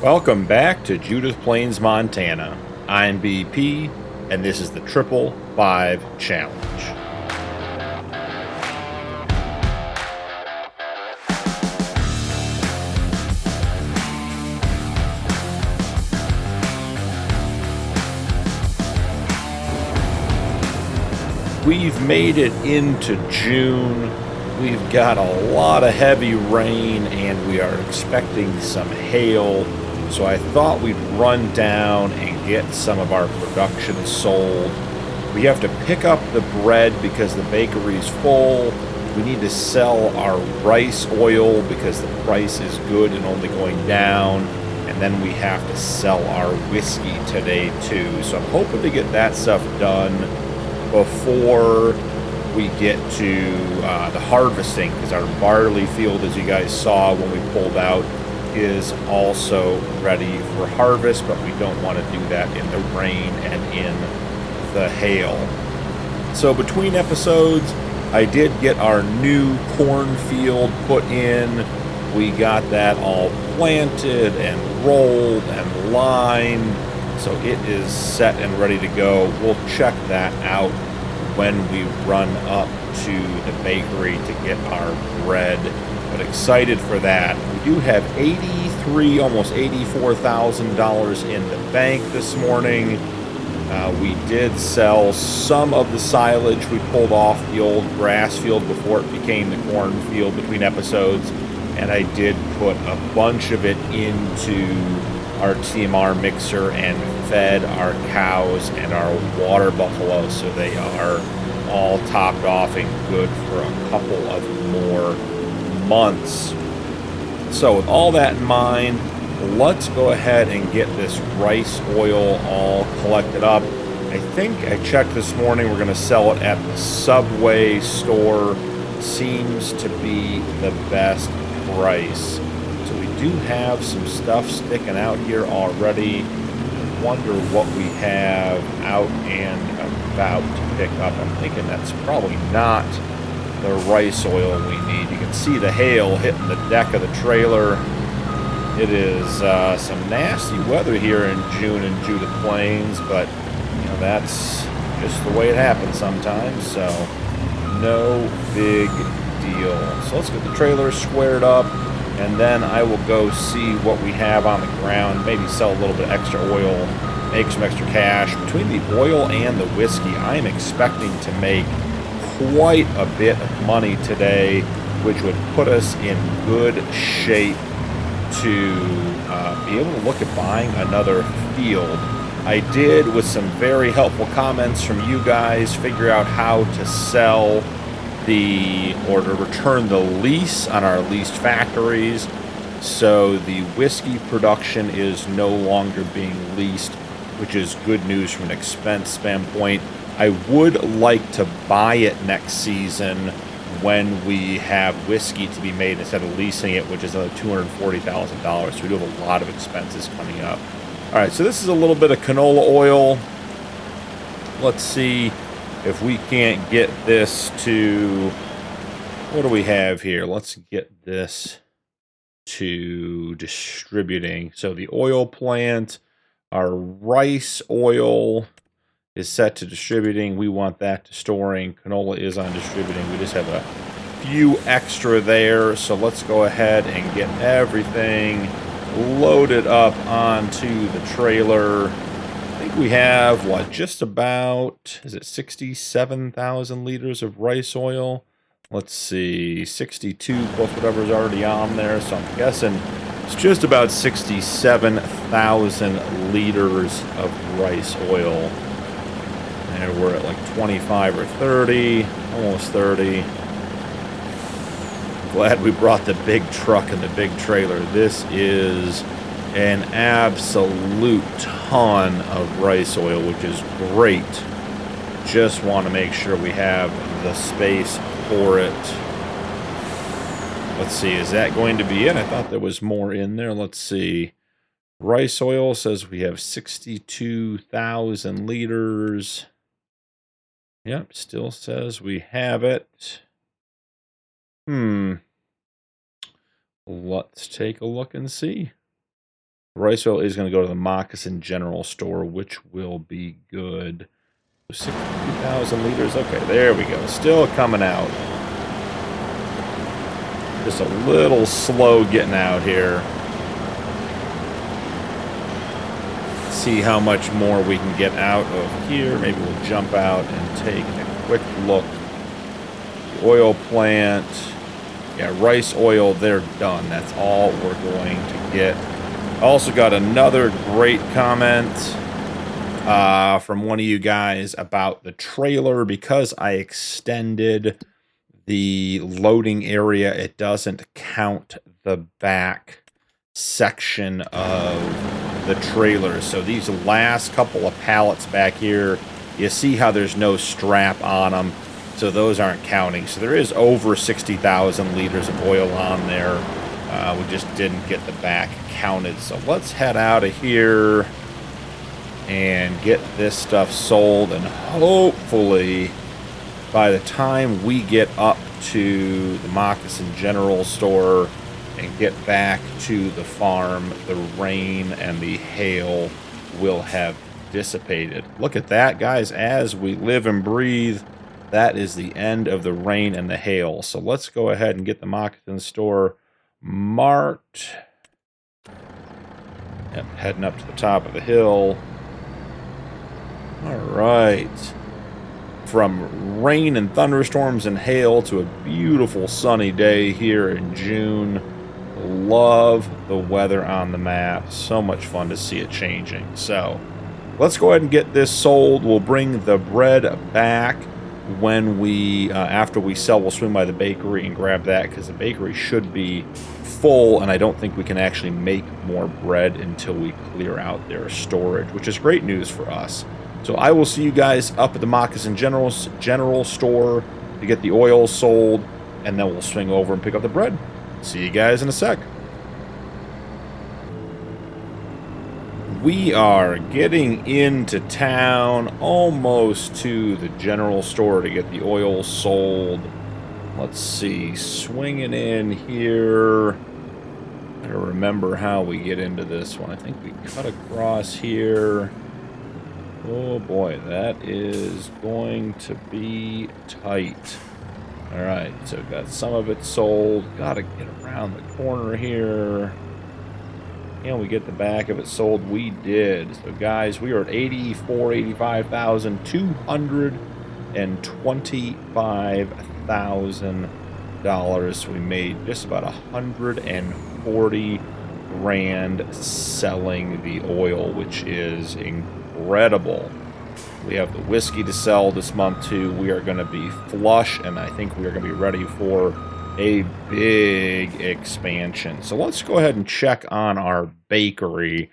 Welcome back to Judith Plains, Montana. I'm BP, and this is the 555 Challenge. We've made it into June. We've got a lot of heavy rain, and we are expecting some hail. So I thought we'd run down and get some of our production sold. We have to pick up the bread because the bakery's full. We need to sell our rice oil because the price is good and only going down. And then we have to sell our whiskey today too. So I'm hoping to get that stuff done before we get to the harvesting, because our barley field, as you guys saw when we pulled out, is also ready for harvest, but we don't want to do that in the rain and in the hail. So between episodes, I did get our new cornfield put in. We got that all planted and rolled and lined, so it is set and ready to go. We'll check that out when we run up to the bakery to get our bread. But excited for that. We do have almost $84,000 in the bank this morning. We did sell some of the silage we pulled off the old grass field before it became the cornfield between episodes, and I did put a bunch of it into our TMR mixer and fed our cows and our water buffalo, so they are all topped off and good for a couple of more months. So with all that in mind, let's go ahead and get this rice oil all collected up. I think I checked this morning, we're going to sell it at the Subway store. Seems to be the best price. So we do have some stuff sticking out here already. I wonder what we have out and about to pick up. I'm thinking that's probably not the rice oil we need. You can see the hail hitting the deck of the trailer. It is some nasty weather here in June in Judith Plains, but you know, that's just the way it happens sometimes, so no big deal. So let's get the trailer squared up, and then I will go see what we have on the ground, maybe sell a little bit extra oil, make some extra cash. Between the oil and the whiskey, I am expecting to make quite a bit of money today, which would put us in good shape to be able to look at buying another field. I did, with some very helpful comments from you guys, figure out how to sell or to return the lease on our leased factories, so the whiskey production is no longer being leased, which is good news from an expense standpoint. I would like to buy it next season when we have whiskey to be made instead of leasing it, which is another $240,000. So we do have a lot of expenses coming up. All right, so this is a little bit of canola oil. Let's see if we can't get this to, what do we have here? Let's get this to distributing. So the oil plant, our rice oil is set to distributing. We want that to storing. Canola is on distributing. We just have a few extra there. So let's go ahead and get everything loaded up onto the trailer. I think we have, what, just about, is it 67,000 liters of rice oil? Let's see, 62 plus whatever's already on there. So I'm guessing it's just about 67,000 liters of rice oil. And we're at like 25 or 30, almost 30. Glad we brought the big truck and the big trailer. This is an absolute ton of rice oil, which is great. Just want to make sure we have the space for it. Let's see, is that going to be it? I thought there was more in there. Let's see. Rice oil says we have 62,000 liters. Yep, still says we have it. Let's take a look and see. Rice oil is going to go to the Moccasin General Store, which will be good. 62,000 liters. Okay, there we go. Still coming out. Just a little slow getting out here. See how much more we can get out of here. Maybe we'll jump out and take a quick look. The oil plant. Yeah, rice oil, they're done. That's all we're going to get. Also got another great comment from one of you guys about the trailer. Because I extended the loading area, it doesn't count the back section of the trailer. So these last couple of pallets back here, you see how there's no strap on them, so those aren't counting. So there is over 60,000 liters of oil on there. We just didn't get the back counted. So let's head out of here and get this stuff sold, and hopefully by the time we get up to the Moccasin General Store and get back to the farm, the rain and the hail will have dissipated. Look at that, guys. As we live and breathe, that is the end of the rain and the hail. So let's go ahead and get the Moccasin Store marked. Yep, heading up to the top of the hill. All right. From rain and thunderstorms and hail to a beautiful sunny day here in June. Love the weather on the map. So much fun to see it changing. So let's go ahead and get this sold. We'll bring the bread back when we, after we sell. We'll swing by the bakery and grab that, because the bakery should be full, and I don't think we can actually make more bread until we clear out their storage, which is great news for us. So I will see you guys up at the Moccasin General Store to get the oil sold, and then we'll swing over and pick up the bread. See you guys in a sec. We are getting into town, almost to the general store to get the oil sold. Let's see, swinging in here. I don't remember how we get into this one. I think we cut across here. Oh boy, that is going to be tight. Alright, so got some of it sold. Gotta get around the corner here. Can we get the back of it sold? We did. So guys, we are at $85,225,000. So we made just about 140 grand selling the oil, which is incredible. We have the whiskey to sell this month too. We are going to be flush, and I think we are going to be ready for a big expansion. So let's go ahead and check on our bakery,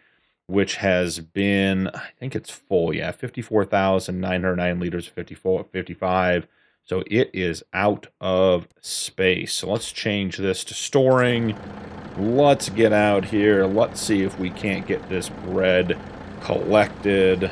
which has been, I think it's full. Yeah, 54,909 liters, 55. So it is out of space. So let's change this to storing. Let's get out here. Let's see if we can't get this bread collected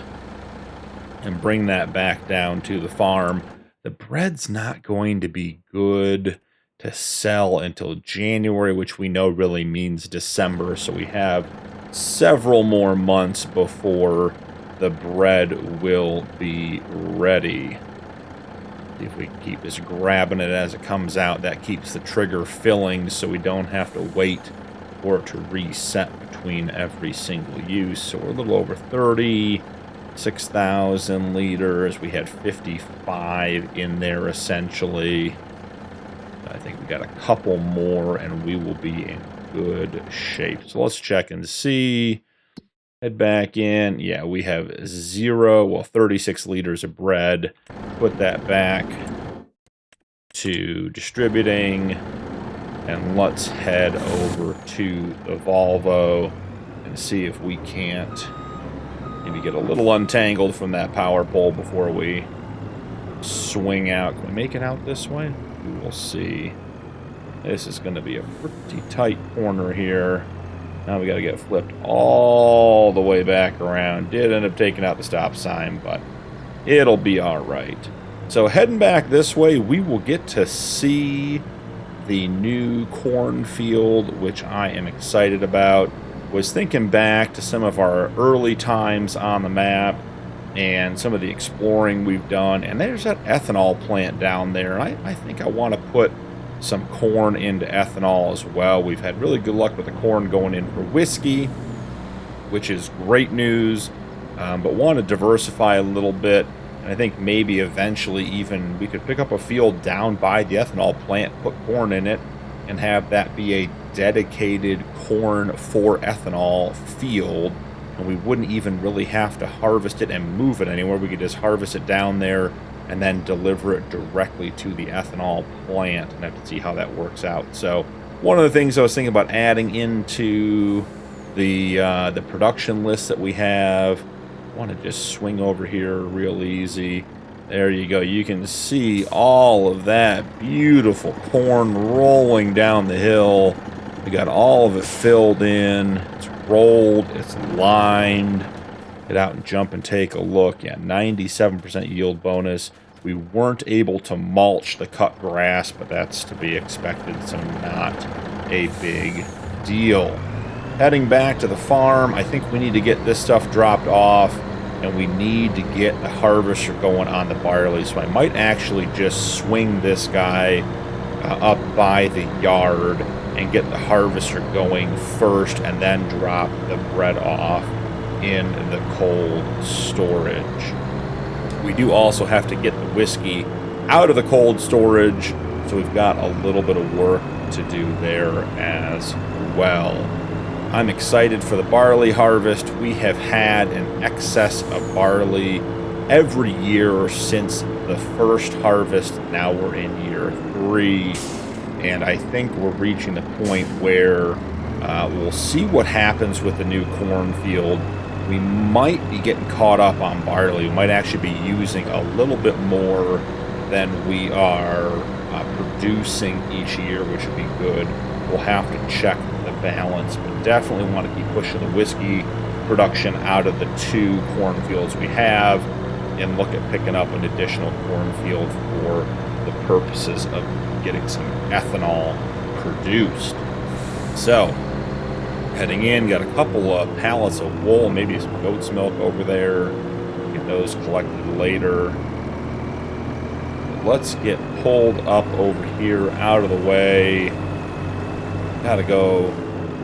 and bring that back down to the farm. The bread's not going to be good to sell until January, which we know really means December. So we have several more months before the bread will be ready. See if we can keep just grabbing it as it comes out. That keeps the trigger filling, so we don't have to wait for it to reset between every single use. So we're a little over 36,000 liters. We had 55 in there essentially. I think we got a couple more and we will be in good shape. So let's check and see. Head back in. Yeah, we have 36 liters of bread. Put that back to distributing. And let's head over to the Volvo and see if we can't maybe get a little untangled from that power pole before we swing out. Can we make it out this way? We will see. This is going to be a pretty tight corner here. Now we got to get flipped all the way back around. Did end up taking out the stop sign, but it'll be all right. So heading back this way, we will get to see the new cornfield, which I am excited about. was thinking back to some of our early times on the map and some of the exploring we've done, and there's that ethanol plant down there. I think I want to put some corn into ethanol as well. We've had really good luck with the corn going in for whiskey, which is great news, but want to diversify a little bit. And I think maybe eventually even we could pick up a field down by the ethanol plant, put corn in it, and have that be a dedicated corn for ethanol field. And we wouldn't even really have to harvest it and move it anywhere. We could just harvest it down there and then deliver it directly to the ethanol plant, and have to see how that works out. So one of the things I was thinking about adding into the production list that we have, I want to just swing over here real easy. There you go. You can see all of that beautiful corn rolling down the hill. We got all of it filled in. It's rolled. It's lined. Get out and jump and take a look. Yeah, 97% yield bonus. We weren't able to mulch the cut grass, but that's to be expected, so not a big deal. Heading back to the farm, I think we need to get this stuff dropped off, and we need to get the harvester going on the barley. So I might actually just swing this guy up by the yard and get the harvester going first, and then drop the bread off in the cold storage. We do also have to get the whiskey out of the cold storage, so we've got a little bit of work to do there as well. I'm excited for the barley harvest. We have had an excess of barley every year since the first harvest. Now we're in year 3, and I think we're reaching the point where we'll see what happens with the new cornfield. We might be getting caught up on barley. We might actually be using a little bit more than we are producing each year, which would be good. We'll have to check the balance, but definitely want to keep pushing the whiskey production out of the 2 cornfields we have, and look at picking up an additional cornfield for the purposes of getting some ethanol produced. So, heading in, got a couple of pallets of wool, maybe some goat's milk over there. Get those collected later. Let's get pulled up over here, out of the way. Gotta go.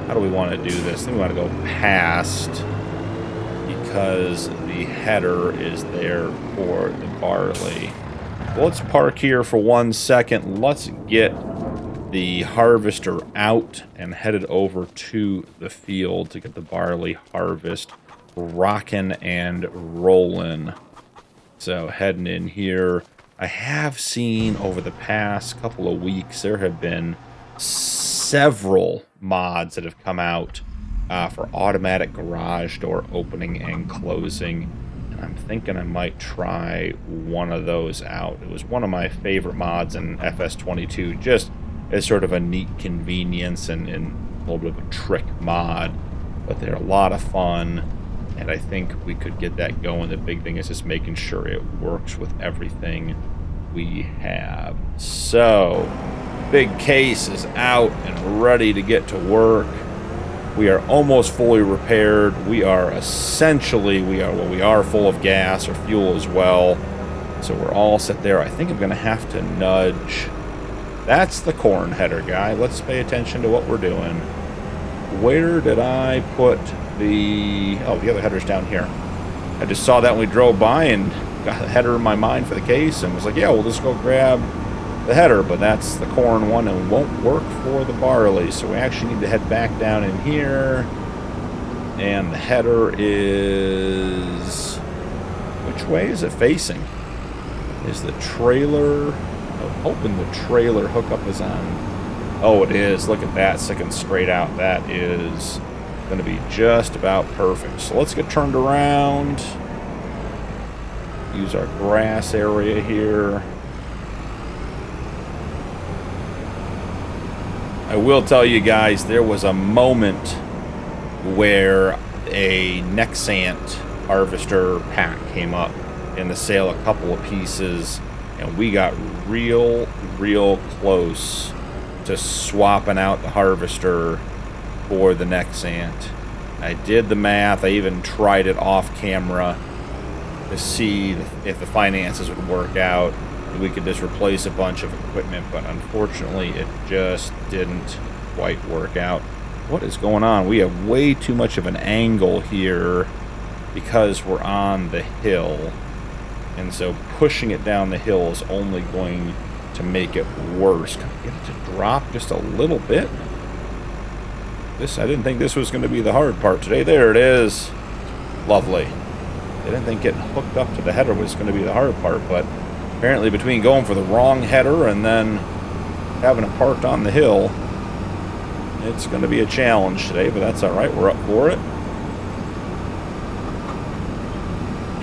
How do we want to do this? I think we want to go past, because the header is there for the barley. Well, let's park here for 1 second. Let's get the harvester out and headed over to the field to get the barley harvest rocking and rolling. So heading in here, I have seen over the past couple of weeks there have been several mods that have come out for automatic garage door opening and closing, and I'm thinking I might try one of those out. It was one of my favorite mods in FS22, just as sort of a neat convenience and a little bit of a trick mod, but they're a lot of fun, and I think we could get that going. The big thing is just making sure it works with everything we have. So, big case is out and ready to get to work. We are almost fully repaired. We are essentially, we are full of gas or fuel as well, so we're all set there. I think I'm going to have to nudge. That's the corn header guy. Let's pay attention to what we're doing. Where did I put the... Oh, the other header's down here. I just saw that when we drove by and got the header in my mind for the case and was like, yeah, we'll just go grab the header, but that's the corn one and won't work for the barley. So we actually need to head back down in here. And the header is... Which way is it facing? Is the trailer... I'm hoping the trailer hookup is on. Oh, it is. Look at that, sticking straight out. That is going to be just about perfect. So let's get turned around. Use our grass area here. I will tell you guys, there was a moment where a Nexant harvester pack came up in the sale, a couple of pieces, and we got real close to swapping out the harvester for the Nexant. I did the math. I even tried it off camera to see if the finances would work out. We could just replace a bunch of equipment, but unfortunately it just didn't quite work out. What is going on? We have way too much of an angle here because we're on the hill, and so pushing it down the hill is only going to make it worse. Can I get it to drop just a little bit? I didn't think this was going to be the hard part today. There it is. Lovely. I didn't think getting hooked up to the header was going to be the hard part, but apparently between going for the wrong header and then having it parked on the hill, it's going to be a challenge today, but that's all right. We're up for it.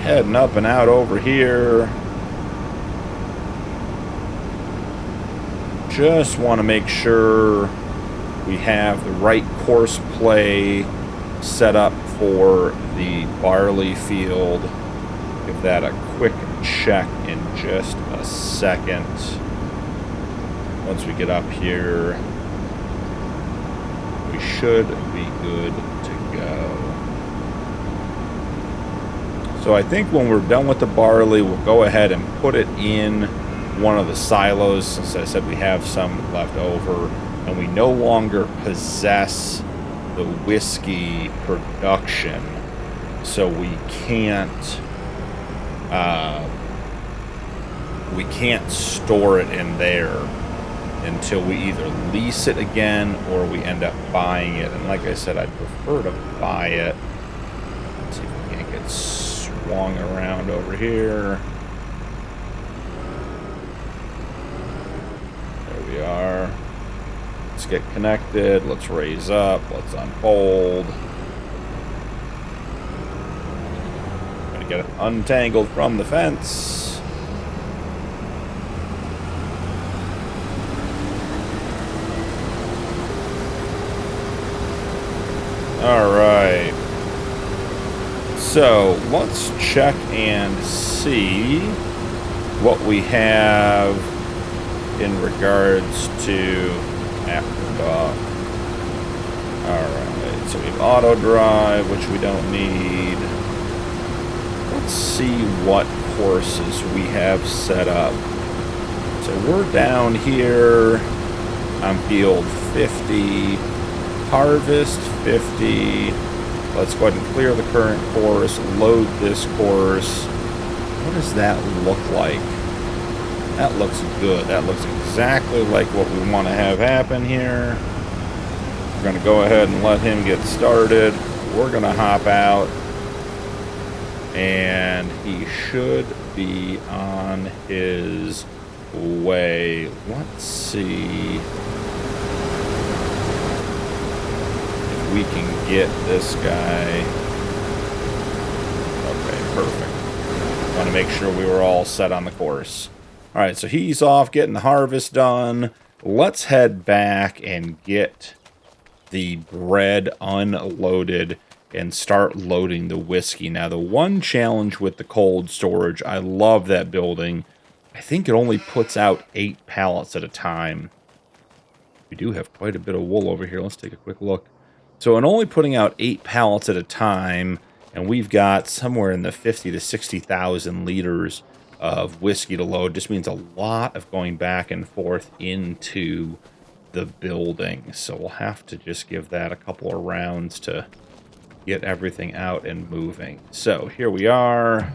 Heading up and out over here. Just want to make sure we have the right course play set up for the barley field. Give that a quick check in just a second. Once we get up here, we should be good to go. So I think when we're done with the barley, we'll go ahead and put it in one of the silos, since I said we have some left over, and we no longer possess the whiskey production, so we can't store it in there until we either lease it again or we end up buying it. And like I said, I'd prefer to buy it. Let's see if we can't get swung around over here. There we are. Let's get connected. Let's raise up. Let's unfold. Gonna get it untangled from the fence. All right. So let's check and see what we have in regards to afterthought. Alright, so we have auto drive, which we don't need. Let's see what courses we have set up. So we're down here on field 50, harvest 50. Let's go ahead and clear the current course, load this course. What does that look like? That looks good. That looks exactly like what we want to have happen here. We're going to go ahead and let him get started. We're going to hop out. And he should be on his way. Let's see if we can get this guy. Okay, perfect. Want to make sure we were all set on the course. All right, so he's off getting the harvest done. Let's head back and get the bread unloaded and start loading the whiskey. Now, the one challenge with the cold storage, I love that building. I think it only puts out 8 pallets at a time. We do have quite a bit of wool over here. Let's take a quick look. So, in only putting out 8 pallets at a time, and we've got somewhere in the 50 to 60,000 liters of whiskey to load, just means a lot of going back and forth into the building. So we'll have to just give that a couple of rounds to get everything out and moving. So here we are.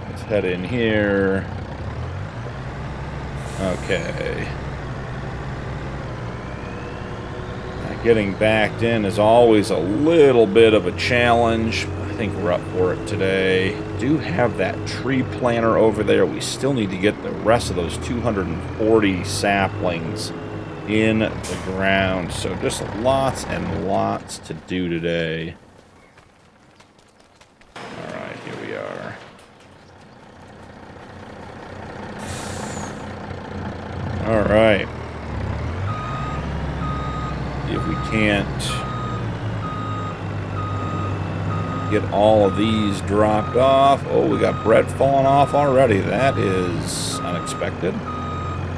Let's head in here. Okay. Getting backed in is always a little bit of a challenge. I think we're up for it today. Do have that tree planter over there. We still need to get the rest of those 240 saplings in the ground. So just lots and lots to do today. All right, here we are. All right. See if we can't get all of these dropped off. Oh, we got bread falling off already. That is unexpected.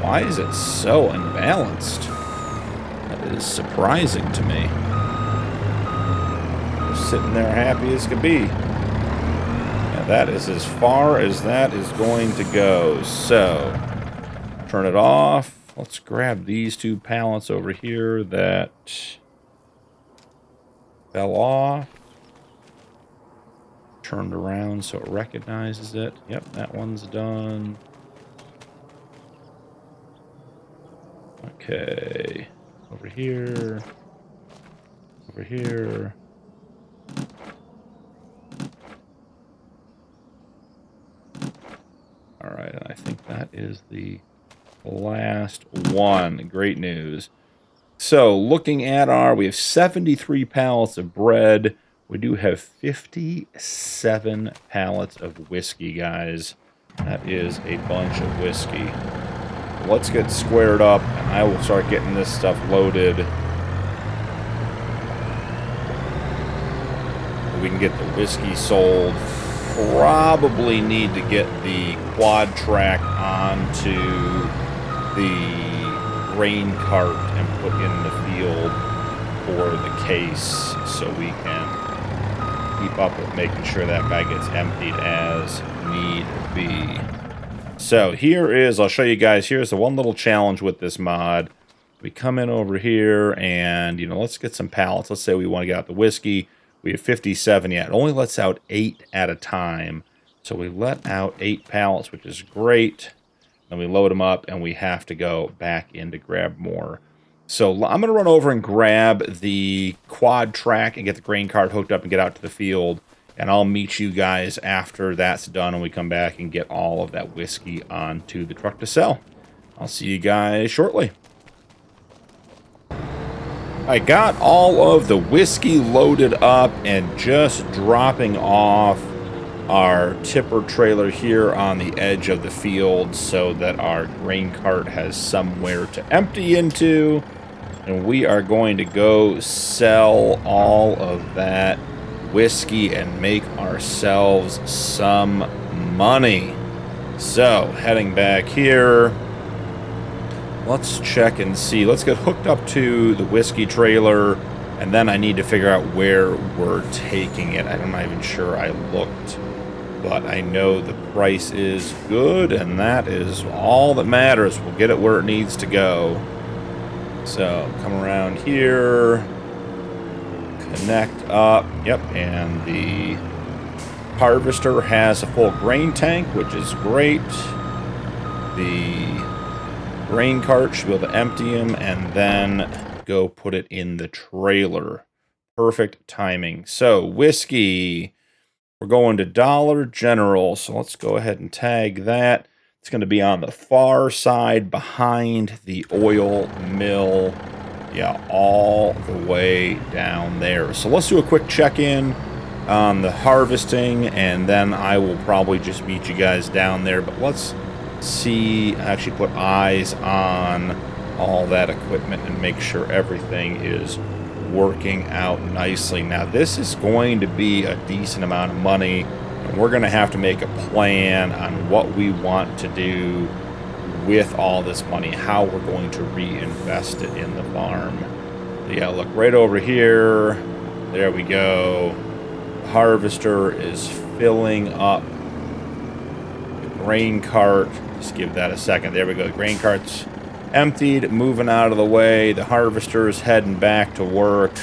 Why is it so unbalanced? That is surprising to me. sitting there happy as could be. And that is as far as that is going to go. So, turn it off. Let's grab these 2 pallets over here that fell off. Turned around so it recognizes it. Yep, that one's done. Okay. Over here. Over here. Alright, and I think that is the last one. Great news. So, looking at we have 73 pallets of bread. We do have 57 pallets of whiskey, guys. That is a bunch of whiskey. Let's get squared up, and I will start getting this stuff loaded. We can get the whiskey sold. Probably need to get the quad track onto the grain cart and put in the field for the case so we can keep up with making sure that guy gets emptied as need be. So here is, I'll show you guys, here's the one little challenge with this mod. We come in over here and, you know, let's get some pallets. Let's say we want to get out the whiskey. We have 57 yet. It only lets out 8 at a time. So we let out 8 pallets, which is great. Then we load them up and we have to go back in to grab more. So I'm going to run over and grab the quad track and get the grain cart hooked up and get out to the field. And I'll meet you guys after that's done and we come back and get all of that whiskey onto the truck to sell. I'll see you guys shortly. I got all of the whiskey loaded up and just dropping off our tipper trailer here on the edge of the field so that our grain cart has somewhere to empty into. And we are going to go sell all of that whiskey and make ourselves some money. So, heading back here, let's check and see. Let's get hooked up to the whiskey trailer, and then I need to figure out where we're taking it. I'm not even sure I looked, but I know the price is good, and that is all that matters. We'll get it where it needs to go. So, come around here, connect up, yep, and the harvester has a full grain tank, which is great. The grain cart should be able to empty him and then go put it in the trailer. Perfect timing. So, whiskey, we're going to Dollar General, so let's go ahead and tag that. It's going to be on the far side behind the oil mill. Yeah, all the way down there. So let's do a quick check-in on the harvesting, and then I will probably just meet you guys down there. But let's see, actually put eyes on all that equipment and make sure everything is working out nicely. Now, this is going to be a decent amount of money. And we're going to have to make a plan on what we want to do with all this money, how we're going to reinvest it in the farm. Yeah, look, right over here. There we go. The harvester is filling up the grain cart. Just give that a second. There we go. The grain cart's emptied, moving out of the way. The harvester is heading back to work.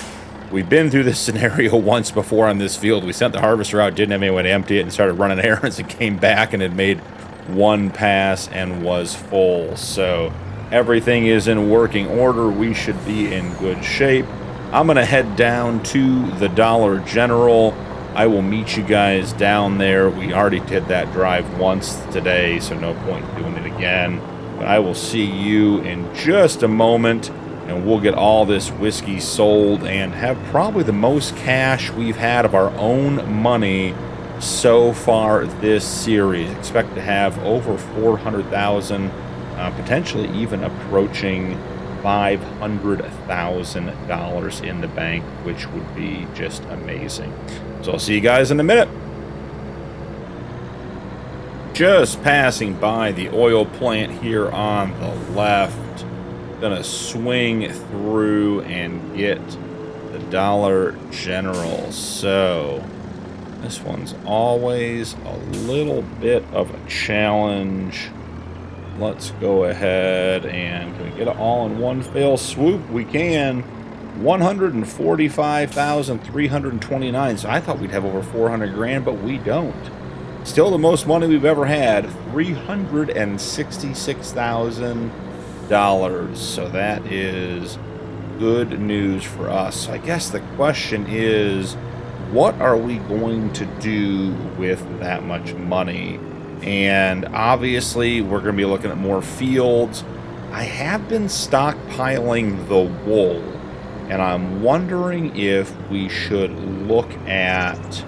We've been through this scenario once before on this field. We sent the harvester out, didn't have anyone to empty it, and started running errands and came back and had made one pass and was full. So everything is in working order. We should be in good shape. I'm going to head down to the Dollar General. I will meet you guys down there. We already did that drive once today, so no point doing it again. But I will see you in just a moment. And we'll get all this whiskey sold and have probably the most cash we've had of our own money so far this series. Expect to have over $400,000, potentially even approaching $500,000 in the bank, which would be just amazing. So I'll see you guys in a minute. Just passing by the oil plant here on the left. Gonna swing through and get the Dollar General. So this one's always a little bit of a challenge. Let's go ahead and can we get it all in one fell swoop? We can. 145,329. So I thought we'd have over 400 grand, but we don't. Still the most money we've ever had, $366,000. So that is good news for us. So I guess the question is, what are we going to do with that much money? And obviously, we're going to be looking at more fields. I have been stockpiling the wool, and I'm wondering if we should look at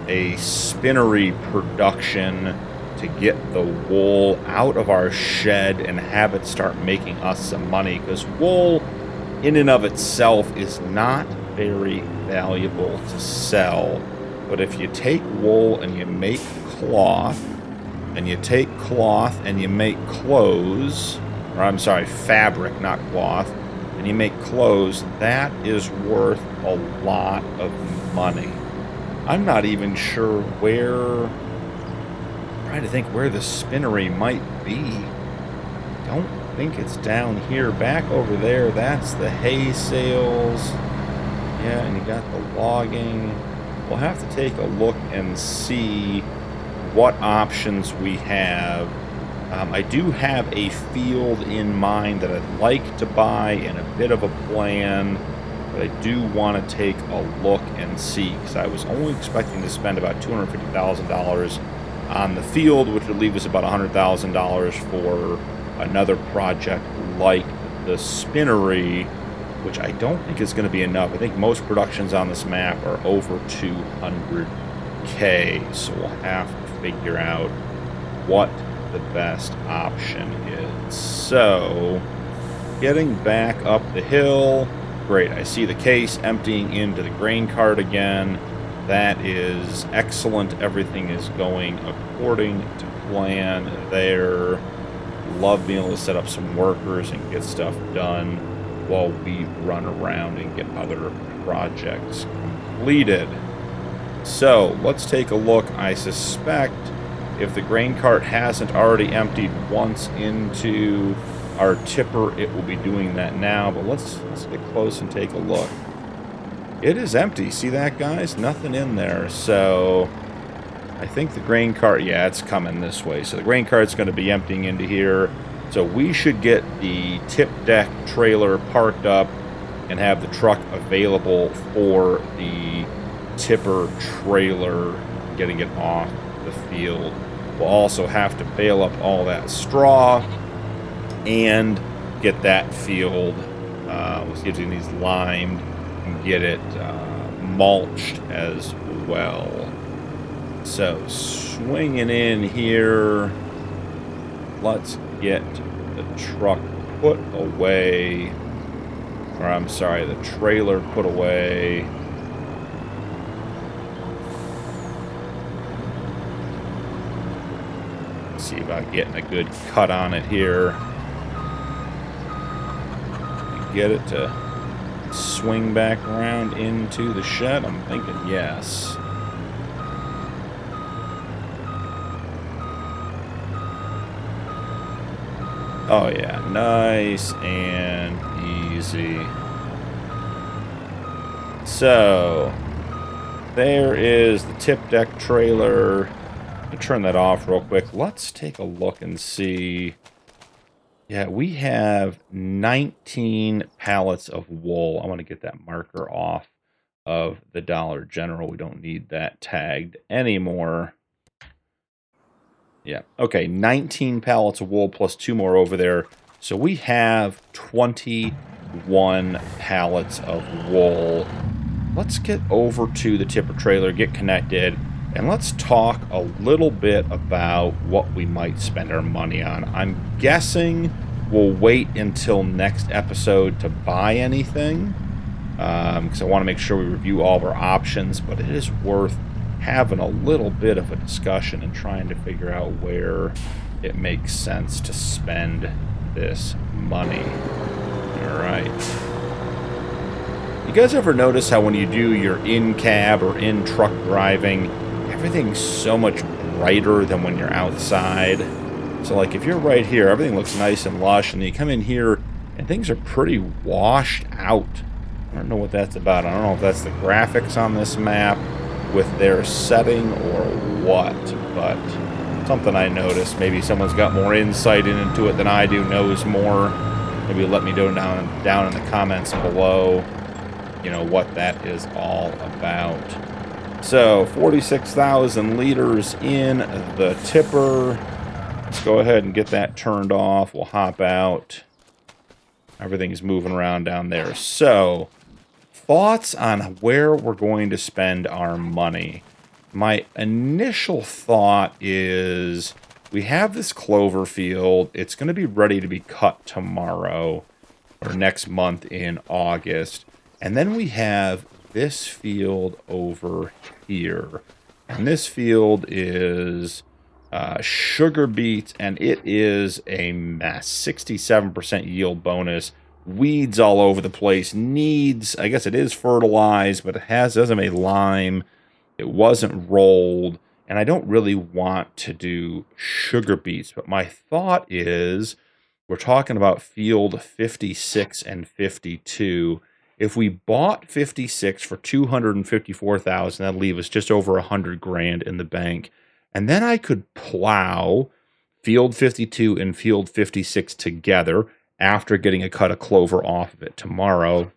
a spinnery production to get the wool out of our shed and have it start making us some money, because wool in and of itself is not very valuable to sell. But if you take wool and you make cloth, and you take cloth and you make clothes, or I'm sorry, fabric, not cloth, and you make clothes, that is worth a lot of money. I'm not even sure where, I'm trying to think where the spinnery might be. I don't think it's down here. Back over there, that's the hay sales. Yeah, and you got the logging. We'll have to take a look and see what options we have. I do have a field in mind that I'd like to buy and a bit of a plan, but I do want to take a look and see, because I was only expecting to spend about $250,000 on the field, which would leave us about $100,000 for another project like the spinnery, which I don't think is going to be enough. I think most productions on this map are over 200K, so we'll have to figure out what the best option is. So, getting back up the hill. Great, I see the case emptying into the grain cart again. That is excellent. Everything is going according to plan there. Love being able to set up some workers and get stuff done while we run around and get other projects completed. So, let's take a look. I suspect if the grain cart hasn't already emptied once into our tipper, it will be doing that now, but let's get close and take a look. It is empty. See that, guys? Nothing in there. So I think the grain cart, yeah, it's coming this way. So the grain cart's going to be emptying into here. So we should get the tip deck trailer parked up and have the truck available for the tipper trailer, getting it off the field. We'll also have to bale up all that straw and get that field, let's see if it needs limed, and get it mulched as well. So, swinging in here, let's get the truck put away, or I'm sorry, the trailer put away. See about getting a good cut on it here. Get it to swing back around into the shed. I'm thinking yes. Oh yeah, nice and easy. So there is the tip deck trailer. Turn that off real quick. Let's take a look and see. Yeah, we have 19 pallets of wool. I want to get that marker off of the Dollar General. We don't need that tagged anymore. Yeah, okay, 19 pallets of wool plus 2 more over there. So we have 21 pallets of wool. Let's get over to the tipper trailer, get connected, and let's talk a little bit about what we might spend our money on. I'm guessing we'll wait until next episode to buy anything, because I want to make sure we review all of our options, but it is worth having a little bit of a discussion and trying to figure out where it makes sense to spend this money. All right. You guys ever notice how when you do your in-cab or in-truck driving, everything's so much brighter than when you're outside? So, like, if you're right here, everything looks nice and lush, and you come in here, and things are pretty washed out. I don't know what that's about. I don't know if that's the graphics on this map with their setting or what, but something I noticed. Maybe someone's got more insight into it than I do, knows more. Maybe let me know down in the comments below, you know, what that is all about. So, 46,000 liters in the tipper. Let's go ahead and get that turned off. We'll hop out. Everything's moving around down there. So, thoughts on where we're going to spend our money. My initial thought is we have this clover field. It's going to be ready to be cut tomorrow or next month in August. And then we have this field over here. And this field is sugar beets, and it is a mess. 67% yield bonus. Weeds all over the place. Needs, I guess it is fertilized, but it doesn't have a lime. It wasn't rolled. And I don't really want to do sugar beets. But my thought is, we're talking about field 56 and 52. If we bought 56 for $254,000, that'd leave us just over $100,000 in the bank. And then I could plow field 52 and field 56 together after getting a cut of clover off of it tomorrow.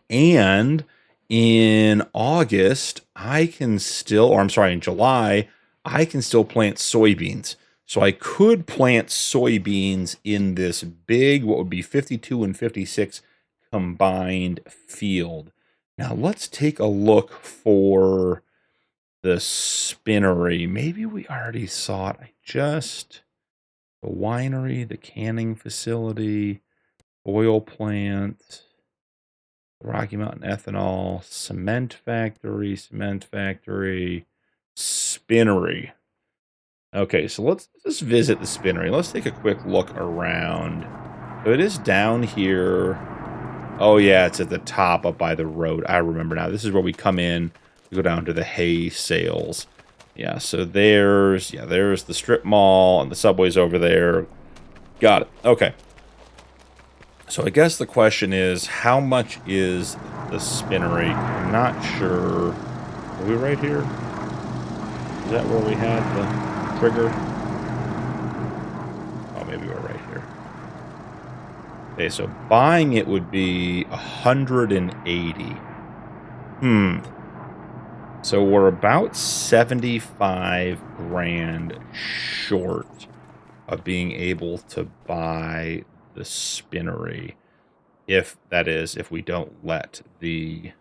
And in August, I can still, or I'm sorry, in July, I can still plant soybeans. So I could plant soybeans in this big, what would be 52 and 56 combined field. Now let's take a look for the spinnery. Maybe we already saw it. The winery, the canning facility, oil plant, Rocky Mountain ethanol, cement factory, spinnery. Okay, so let's just visit the spinnery. Let's take a quick look around. So it is down here. Oh yeah, it's at the top up by the road. I remember now. This is where we come in. We go down to the hay sales. Yeah, so there's the strip mall and the subway's over there. Got it. Okay. So I guess the question is, how much is the spinnery? I'm not sure. Are we right here? Is that where we had the trigger? Oh, maybe we're right here. Okay, so buying it would be 180. So we're about 75 grand short of being able to buy the spinnery. If we don't let the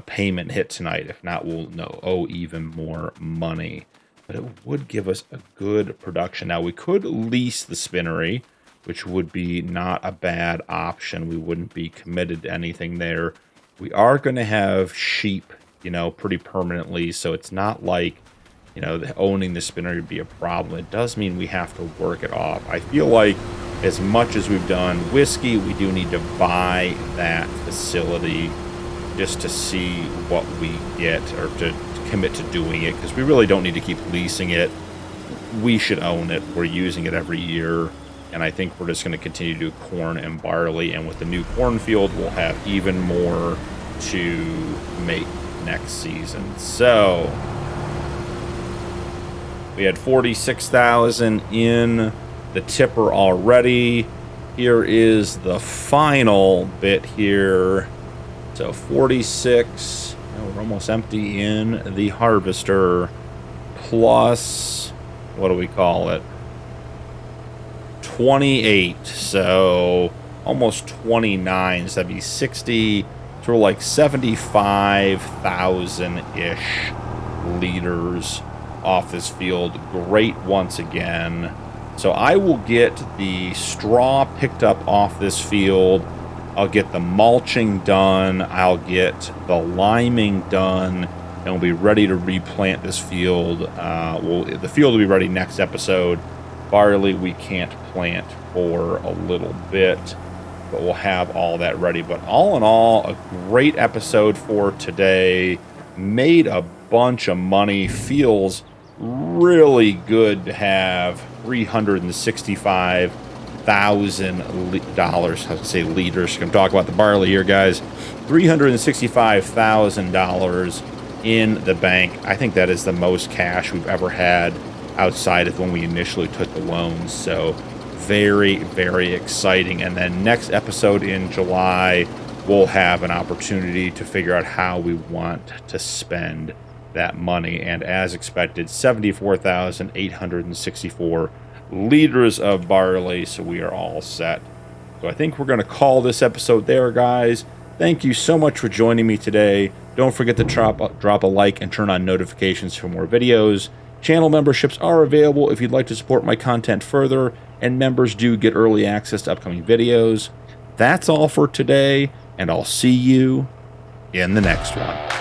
payment hit tonight. If not, we'll owe even more money. But it would give us a good production. Now, we could lease the spinnery, which would be not a bad option. We wouldn't be committed to anything there. We are going to have sheep, pretty permanently, so it's not like, owning the spinnery would be a problem. It does mean we have to work it off. I feel like as much as we've done whiskey, we do need to buy that facility just to see what we get, or to commit to doing it, because we really don't need to keep leasing it. We should own it. We're using it every year, and I think we're just going to continue to do corn and barley, and with the new cornfield, we'll have even more to make next season. So we had 46,000 in the tipper already. Here is the final bit here. So 46, we're almost empty in the harvester, plus, what do we call it? 28, so almost 29, so that'd be 60, so we're like 75,000-ish liters off this field. Great once again. So I will get the straw picked up off this field. I'll get the mulching done. I'll get the liming done, and we'll be ready to replant this field. The field will be ready next episode. Barley we can't plant for a little bit. but we'll have all that ready. But all in all, a great episode for today. Made a bunch of money. Feels really good to have $365,000. I would say liters. I'm talking about the barley here, guys. $365,000 in the bank. I think that is the most cash we've ever had outside of when we initially took the loans. So very, very exciting. And then next episode in July, we'll have an opportunity to figure out how we want to spend that money. And as expected, 74,864 liters of barley. So we are all set. So I think we're going to call this episode there, guys. Thank you so much for joining me today. Don't forget to drop a like and turn on notifications for more videos. Channel memberships are available if you'd like to support my content further, and members do get early access to upcoming videos. That's all for today, and I'll see you in the next one.